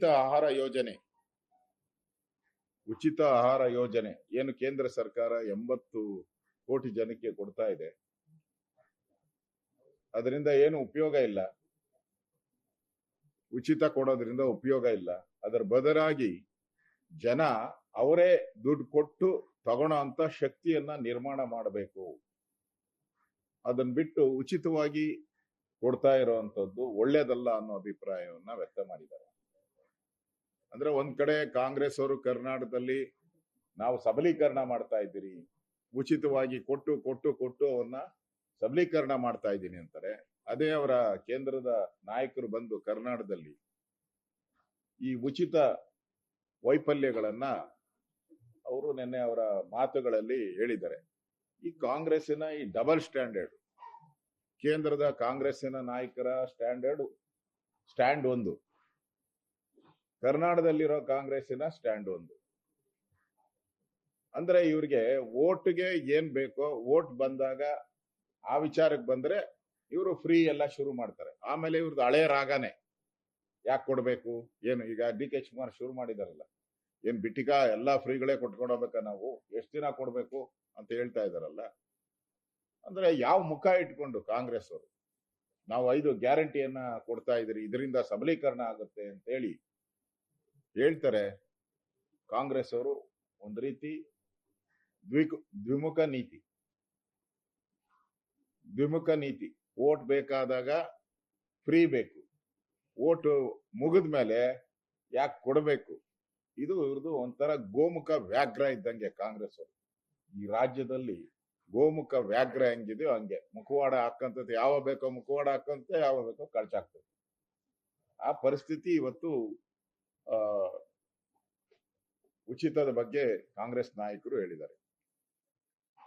ಉಚಿತ ಆಹಾರ ಯೋಜನೆ ಏನು ಕೇಂದ್ರ ಸರ್ಕಾರ 80 ಕೋಟಿ ಜನಕ್ಕೆ ಕೊಡ್ತಾ ಇದೆ, ಅದರಿಂದ ಏನು ಉಪಯೋಗ ಇಲ್ಲ. ಉಚಿತ ಕೊಡೋದ್ರಿಂದ ಉಪಯೋಗ ಇಲ್ಲ. ಅದರ ಬದಲಾಗಿ ಜನ ಅವರೇ ದುಡ್ಡು ಕೊಟ್ಟು ತಗೊಳ್ಳೋ ಅಂತ ಶಕ್ತಿಯನ್ನ ನಿರ್ಮಾಣ ಮಾಡಬೇಕು. ಅದನ್ನ ಬಿಟ್ಟು ಉಚಿತವಾಗಿ ಕೊಡ್ತಾ ಇರುವಂತದ್ದು ಒಳ್ಳೇದಲ್ಲ ಅನ್ನೋ ಅಭಿಪ್ರಾಯವನ್ನ ವ್ಯಕ್ತ ಮಾಡಿದ್ದಾರೆ. ಅಂದ್ರೆ ಒಂದ್ ಕಡೆ ಕಾಂಗ್ರೆಸ್ ಅವರು ಕರ್ನಾಟಕದಲ್ಲಿ ನಾವು ಸಬಲೀಕರಣ ಮಾಡ್ತಾ ಇದ್ದೀರಿ, ಉಚಿತವಾಗಿ ಕೊಟ್ಟು ಕೊಟ್ಟು ಕೊಟ್ಟು ಅವನ್ನ ಸಬಲೀಕರಣ ಮಾಡ್ತಾ ಇದ್ದೀನಿ ಅಂತಾರೆ. ಅದೇ ಅವರ ಕೇಂದ್ರದ ನಾಯಕರು ಬಂದು ಕರ್ನಾಟಕದಲ್ಲಿ ಈ ಉಚಿತ ವೈಫಲ್ಯಗಳನ್ನ ಅವರು ನಿನ್ನೆ ಅವರ ಮಾತುಗಳಲ್ಲಿ ಹೇಳಿದ್ದಾರೆ. ಈ ಕಾಂಗ್ರೆಸ್ಸಿನ ಈ ಡಬಲ್ ಸ್ಟ್ಯಾಂಡರ್ಡ್, ಕೇಂದ್ರದ ಕಾಂಗ್ರೆಸ್ಸಿನ ನಾಯಕರ ಸ್ಟ್ಯಾಂಡ್ ಒಂದು, ಕರ್ನಾಟಕದಲ್ಲಿರೋ ಕಾಂಗ್ರೆಸ್ಸಿನ ಸ್ಟ್ಯಾಂಡ್ ಒಂದು. ಅಂದ್ರೆ ಇವ್ರಿಗೆ ಓಟ್ಗೆ ಏನ್ ಬೇಕೋ ಓಟ್ ಬಂದಾಗ ಆ ವಿಚಾರಕ್ಕೆ ಬಂದ್ರೆ ಇವರು ಫ್ರೀ ಎಲ್ಲ ಶುರು ಮಾಡ್ತಾರೆ. ಆಮೇಲೆ ಇವ್ರದ್ದು ಹಳೆ ರಾಗನೇ ಯಾಕೆ ಕೊಡ್ಬೇಕು, ಏನು ಈಗ ಡಿ.ಕೆ. ಶಿವಕುಮಾರ್ ಶುರು ಮಾಡಿದಾರಲ್ಲ, ಏನ್ ಬಿಟ್ಟಿಗ ಎಲ್ಲಾ ಫ್ರೀಗಳೇ ಕೊಟ್ಕೊಂಡು ಹೋಗ್ಬೇಕಾ, ನಾವು ಎಷ್ಟು ದಿನ ಕೊಡ್ಬೇಕು ಅಂತ ಹೇಳ್ತಾ ಇದಾರಲ್ಲ. ಅಂದ್ರೆ ಯಾವ ಮುಖ ಇಟ್ಕೊಂಡು ಕಾಂಗ್ರೆಸ್ ಅವರು ನಾವು 5 ಗ್ಯಾರಂಟಿಯನ್ನ ಕೊಡ್ತಾ ಇದ್ರಿ, ಇದರಿಂದ ಸಬಲೀಕರಣ ಆಗುತ್ತೆ ಅಂತ ಹೇಳಿ ಹೇಳ್ತಾರೆ. ಕಾಂಗ್ರೆಸ್ ಅವರು ಒಂದು ರೀತಿ ದ್ವಿಮುಖ ನೀತಿ. ಓಟ್ ಬೇಕಾದಾಗ ಫ್ರೀ ಬೇಕು, ಓಟ್ ಮುಗಿದ ಮೇಲೆ ಯಾಕೆ ಕೊಡಬೇಕು, ಇದು ಇವ್ರದ್ದು ಒಂಥರ ಗೋಮುಖ ವ್ಯಾಘ್ರ ಇದ್ದಂಗೆ. ಕಾಂಗ್ರೆಸ್ ಅವರು ಈ ರಾಜ್ಯದಲ್ಲಿ ಗೋಮುಖ ವ್ಯಾಘ್ರ ಹೆಂಗಿದೆಯೋ ಹಂಗೆ ಮುಖವಾಡ ಹಾಕಂತದ್ದು, ಯಾವ ಬೇಕೋ ಮುಖವಾಡ ಹಾಕಂತ, ಯಾವ ಬೇಕೋ ಕಳ್ಚಾಕ್ತದೆ. ಆ ಪರಿಸ್ಥಿತಿ ಇವತ್ತು ಉಚಿತದ ಬಗ್ಗೆ ಕಾಂಗ್ರೆಸ್ ನಾಯಕರು ಹೇಳಿದ್ದಾರೆ.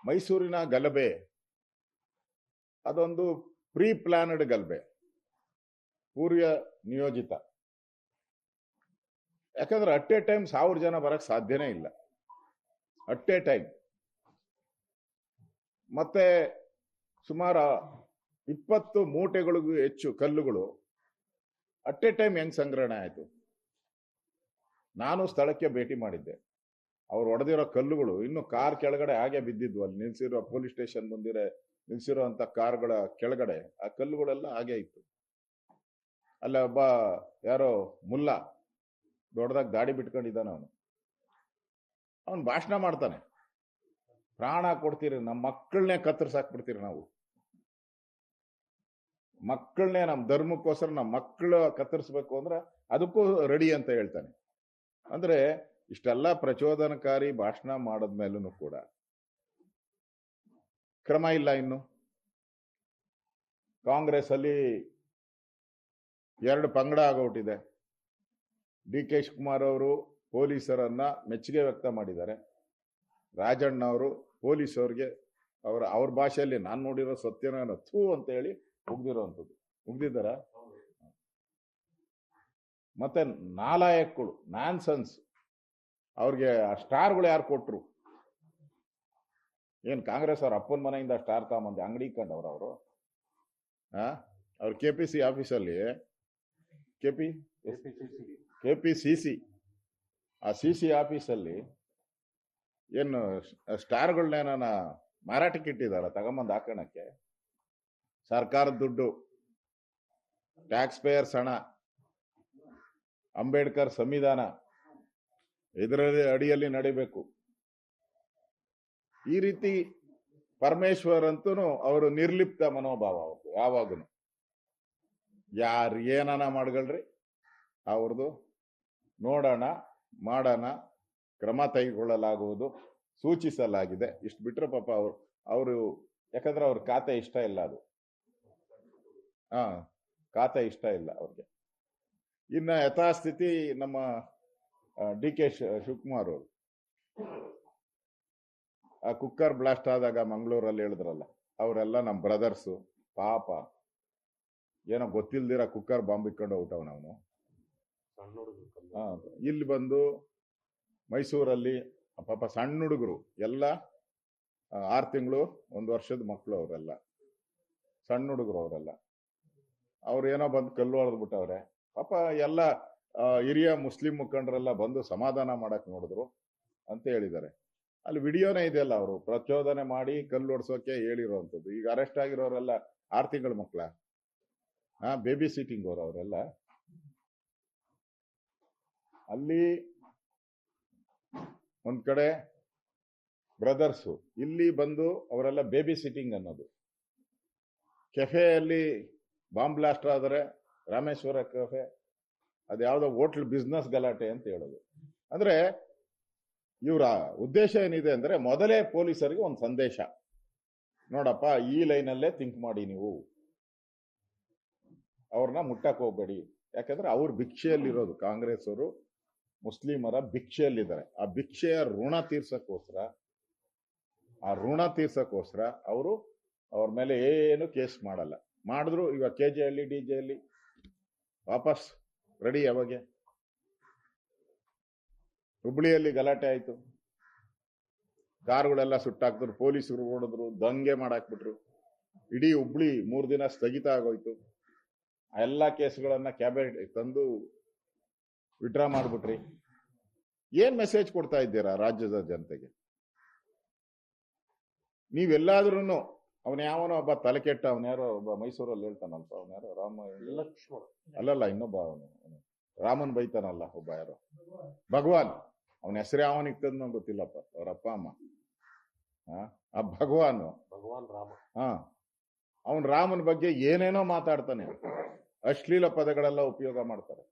ಮೈಸೂರಿನ ಗಲಭೆ ಅದೊಂದು ಪ್ರೀ ಪ್ಲಾನ್ಡ್ ಗಲಭೆ, ಪೂರ್ವ ನಿಯೋಜಿತ. ಯಾಕಂದ್ರೆ ಅಟ್ ಎ ಟೈಮ್ 1000 ಜನ ಬರಕ್ ಸಾಧ್ಯನೇ ಇಲ್ಲ, ಅಟ್ ಎ ಟೈಮ್. ಮತ್ತೆ ಸುಮಾರು 20 ಮೂಟೆಗಳಿಗೂ ಹೆಚ್ಚು ಕಲ್ಲುಗಳು ಅಟ್ ಎ ಟೈಮ್ ಹೆಂಗ್ ಸಂಗ್ರಹಣೆ ಆಯ್ತು? ನಾನು ಸ್ಥಳಕ್ಕೆ ಭೇಟಿ ಮಾಡಿದ್ದೆ. ಅವ್ರು ಹೊಡೆದಿರೋ ಕಲ್ಲುಗಳು ಇನ್ನು ಕಾರ್ ಕೆಳಗಡೆ ಹಾಗೆ ಬಿದ್ದಿದ್ವು. ಅಲ್ಲಿ ನಿಲ್ಸಿರೋ ಪೊಲೀಸ್ ಸ್ಟೇಷನ್ ಮುಂದಿರ ನಿಲ್ಸಿರುವಂತ ಕಾರ್ಗಳ ಕೆಳಗಡೆ ಆ ಕಲ್ಲುಗಳೆಲ್ಲ ಹಾಗೆ ಇತ್ತು. ಅಲ್ಲ ಒಬ್ಬ ಯಾರೋ ಮುಲ್ಲಾ ದೊಡ್ಡದಾಗಿ ದಾಡಿ ಬಿಟ್ಕೊಂಡಿದ್ದಾನೆ, ಅವನು ಭಾಷಣ ಮಾಡ್ತಾನೆ, ಪ್ರಾಣ ಕೊಡ್ತೀರಿ, ನಮ್ಮ ಮಕ್ಕಳನ್ನೇ ಕತ್ತರಿಸಾಕ್ಬಿಡ್ತೀರಿ, ನಾವು ಮಕ್ಕಳನ್ನೇ ನಮ್ಮ ಧರ್ಮಕ್ಕೋಸ್ಕರ ನಮ್ಮ ಮಕ್ಕಳು ಕತ್ತರಿಸ್ಬೇಕು ಅಂದ್ರೆ ಅದಕ್ಕೂ ರೆಡಿ ಅಂತ ಹೇಳ್ತಾನೆ. ಅಂದ್ರೆ ಇಷ್ಟೆಲ್ಲ ಪ್ರಚೋದನಕಾರಿ ಭಾಷಣ ಮಾಡದ್ಮೇಲೂ ಕೂಡ ಕ್ರಮ ಇಲ್ಲ. ಇನ್ನು ಕಾಂಗ್ರೆಸ್ ಅಲ್ಲಿ 2 ಪಂಗಡ ಆಗೋಟಿದೆ. ಡಿ.ಕೆ. ಶಿವಕುಮಾರ್ ಅವರು ಪೊಲೀಸರನ್ನ ಮೆಚ್ಚುಗೆ ವ್ಯಕ್ತ ಮಾಡಿದ್ದಾರೆ. ರಾಜಣ್ಣ ಅವರು ಪೊಲೀಸವ್ರಿಗೆ ಅವ್ರ ಭಾಷೆಯಲ್ಲಿ ನಾನು ನೋಡಿರೋ ಸತ್ಯನ ಥೂ ಅಂತ ಹೇಳಿ ಉಗ್ದಿದ್ದಾರ. ಮತ್ತೆ ನಾಲಾಯಕ್ಗಳು, ನಾನ್ಸನ್ಸ್, ಅವ್ರಿಗೆ ಆ ಸ್ಟಾರ್ಗಳು ಯಾರು ಕೊಟ್ರು? ಏನ್ ಕಾಂಗ್ರೆಸ್ ಅವ್ರ ಅಪ್ಪನ ಮನೆಯಿಂದ ಸ್ಟಾರ್ ತಗೊಂಬಂದು ಅಂಗಡಿ ಕಂಡವ್ರು ಅವರು? ಅವ್ರ KPC ಆಫೀಸಲ್ಲಿ KPCC ಆ CC ಆಫೀಸಲ್ಲಿ ಏನು ಸ್ಟಾರ್ಗಳನ್ನೇನ ಮಾರಾಟಕ್ಕೆ ಇಟ್ಟಿದಾರ ತಗೊಂಬಂದು ಹಾಕೋಣಕ್ಕೆ? ಸರ್ಕಾರದ ದುಡ್ಡು, ಟ್ಯಾಕ್ಸ್ ಪೇಯರ್ಸ್ ಹಣ, ಅಂಬೇಡ್ಕರ್ ಸಂವಿಧಾನ ಇದರಲ್ಲಿ ಅಡಿಯಲ್ಲಿ ನಡಿಬೇಕು. ಈ ರೀತಿ ಪರಮೇಶ್ವರ್ ಅಂತೂ ಅವರು ನಿರ್ಲಿಪ್ತ ಮನೋಭಾವ, ಅವ್ರದ್ದು ಯಾವಾಗೂ ಯಾರು ಏನನ ಮಾಡ್ಕೊಳ್ರಿ, ಅವ್ರದ್ದು ನೋಡೋಣ ಮಾಡೋಣ, ಕ್ರಮ ತೆಗೆದುಕೊಳ್ಳಲಾಗುವುದು, ಸೂಚಿಸಲಾಗಿದೆ, ಇಷ್ಟು ಬಿಟ್ರೆ ಪಾಪ ಅವರು ಯಾಕಂದ್ರೆ ಅವ್ರ ಖಾತೆ ಇಷ್ಟ ಇಲ್ಲ, ಅದು ಖಾತೆ ಇಷ್ಟ ಇಲ್ಲ ಅವ್ರಿಗೆ. ಇನ್ನ ಯಥಾಸ್ಥಿತಿ ನಮ್ಮ ಡಿ.ಕೆ. ಶಿವಕುಮಾರ್ ಅವರು ಆ ಕುಕ್ಕರ್ ಬ್ಲಾಸ್ಟ್ ಆದಾಗ ಮಂಗಳೂರಲ್ಲಿ ಹೇಳಿದ್ರಲ್ಲ, ಅವರೆಲ್ಲ ನಮ್ಮ ಬ್ರದರ್ಸು, ಪಾಪ ಏನೋ ಗೊತ್ತಿಲ್ದಿರ ಕುಕ್ಕರ್ ಬಾಂಬ್ ಇಟ್ಕೊಂಡು ಊಟವನ ಅವನು. ಇಲ್ಲಿ ಬಂದು ಮೈಸೂರಲ್ಲಿ ಪಾಪ ಸಣ್ಣ ಹುಡುಗರು ಎಲ್ಲ 6 ತಿಂಗಳು 1 ವರ್ಷದ ಮಕ್ಕಳು, ಅವರೆಲ್ಲ ಸಣ್ಣ ಹುಡುಗರು, ಅವರೆಲ್ಲ ಅವ್ರು ಏನೋ ಬಂದು ಕಲ್ಲು ಹೊಡೆದ್ಬಿಟ್ಟವ್ರೆ. ಪಾಪ ಎಲ್ಲ ಹಿರಿಯ ಮುಸ್ಲಿಂ ಮುಖಂಡರೆಲ್ಲ ಬಂದು ಸಮಾಧಾನ ಮಾಡಕ್ ನೋಡಿದ್ರು ಅಂತ ಹೇಳಿದ್ದಾರೆ. ಅಲ್ಲಿ ವಿಡಿಯೋನೇ ಇದೆಯಲ್ಲ, ಅವರು ಪ್ರಚೋದನೆ ಮಾಡಿ ಕಲ್ಲು ಹೊಡ್ಸೋಕೆ ಹೇಳಿರುವಂಥದ್ದು. ಈಗ ಅರೆಸ್ಟ್ ಆಗಿರೋರೆಲ್ಲ 6 ತಿಂಗಳ ಮಕ್ಕಳ, ಬೇಬಿ ಸಿಟ್ಟಿಂಗ್ ಅವರೆಲ್ಲ. ಅಲ್ಲಿ ಒಂದ್ ಕಡೆ ಬ್ರದರ್ಸು, ಇಲ್ಲಿ ಬಂದು ಅವರೆಲ್ಲ ಬೇಬಿ ಸಿಟ್ಟಿಂಗ್ ಅನ್ನೋದು. ಕೆಫೆಯಲ್ಲಿ ಬಾಂಬ್ ಬ್ಲಾಸ್ಟ್ ಆದರೆ ರಾಮೇಶ್ವರ ಕೆಫೆ, ಅದ್ಯಾವುದೋ ಹೋಟ್ಲ್ ಬಿಸ್ನೆಸ್ ಗಲಾಟೆ ಅಂತ ಹೇಳೋದು. ಅಂದ್ರೆ ಇವರ ಉದ್ದೇಶ ಏನಿದೆ ಅಂದ್ರೆ, ಮೊದಲೇ ಪೊಲೀಸರಿಗೆ ಒಂದು ಸಂದೇಶ, ನೋಡಪ್ಪ ಈ ಲೈನಲ್ಲೇ ಥಿಂಕ್ ಮಾಡಿ, ನೀವು ಅವ್ರನ್ನ ಮುಟ್ಟಕ್ ಹೋಗ್ಬೇಡಿ. ಯಾಕಂದ್ರೆ ಅವ್ರ ಭಿಕ್ಷೆಯಲ್ಲಿರೋದು, ಕಾಂಗ್ರೆಸ್ ಅವರು ಮುಸ್ಲಿಮರ ಭಿಕ್ಷೆಯಲ್ಲಿದ್ದಾರೆ. ಆ ಭಿಕ್ಷೆಯ ಋಣ ತೀರ್ಸಕ್ಕೋಸ್ಕರ ಅವರು ಅವ್ರ ಮೇಲೆ ಏನು ಕೇಸ್ ಮಾಡಲ್ಲ. ಮಾಡಿದ್ರು ಇವಾಗ KJ ಹಳ್ಳಿ DJ ಹಳ್ಳಿ ವಾಪಸ್ ರೆಡಿ. ಯಾವಾಗ ಹುಬ್ಳಿಯಲ್ಲಿ ಗಲಾಟೆ ಆಯ್ತು, ಕಾರುಗಳೆಲ್ಲ ಸುಟ್ಟಾಕ್ದ್ರು, ಪೊಲೀಸರು ಹೊಡೆದ್ರು, ದಂಗೆ ಮಾಡಾಕ್ಬಿಟ್ರು, ಇಡೀ ಹುಬ್ಳಿ 3 ದಿನ ಸ್ಥಗಿತ ಆಗೋಯ್ತು. ಆ ಎಲ್ಲ ಕೇಸ್ಗಳನ್ನ ಕ್ಯಾಬಿನೆಟ್ ತಂದು ವಿಡ್ರಾ ಮಾಡ್ಬಿಟ್ರಿ. ಏನ್ ಮೆಸೇಜ್ ಕೊಡ್ತಾ ಇದ್ದೀರಾ ರಾಜ್ಯದ ಜನತೆಗೆ? ನೀವೆಲ್ಲಾದ್ರೂ ಅವನ ಯಾವನೋ ಒಬ್ಬ ತಲೆ ಕೆಟ್ಟ, ಅವನ್ಯಾರೋ ಒಬ್ಬ ಮೈಸೂರಲ್ಲಿ ಹೇಳ್ತಾನಲ್ಪ, ಅವನ್ಯಾರೋ ರಾಮ ಲಕ್ಷ್ಮಣ ಅಲ್ಲಲ್ಲ, ಇನ್ನೊಬ್ಬ ಅವನು ರಾಮನ್ ಬೈತಾನಲ್ಲ ಒಬ್ಬ, ಯಾರೋ ಭಗವಾನ್, ಅವನ ಹೆಸರೇ ಅವನಿಗೆ ತಂದು ಗೊತ್ತಿಲ್ಲಪ್ಪ, ಅವ್ರ ಅಪ್ಪ ಅಮ್ಮ. ಆ ಭಗವಾನ್ ರಾಮ, ಅವನ್ ರಾಮನ ಬಗ್ಗೆ ಏನೇನೋ ಮಾತಾಡ್ತಾನೆ, ಅಶ್ಲೀಲ ಪದಗಳೆಲ್ಲ ಉಪಯೋಗ ಮಾಡ್ತಾರೆ.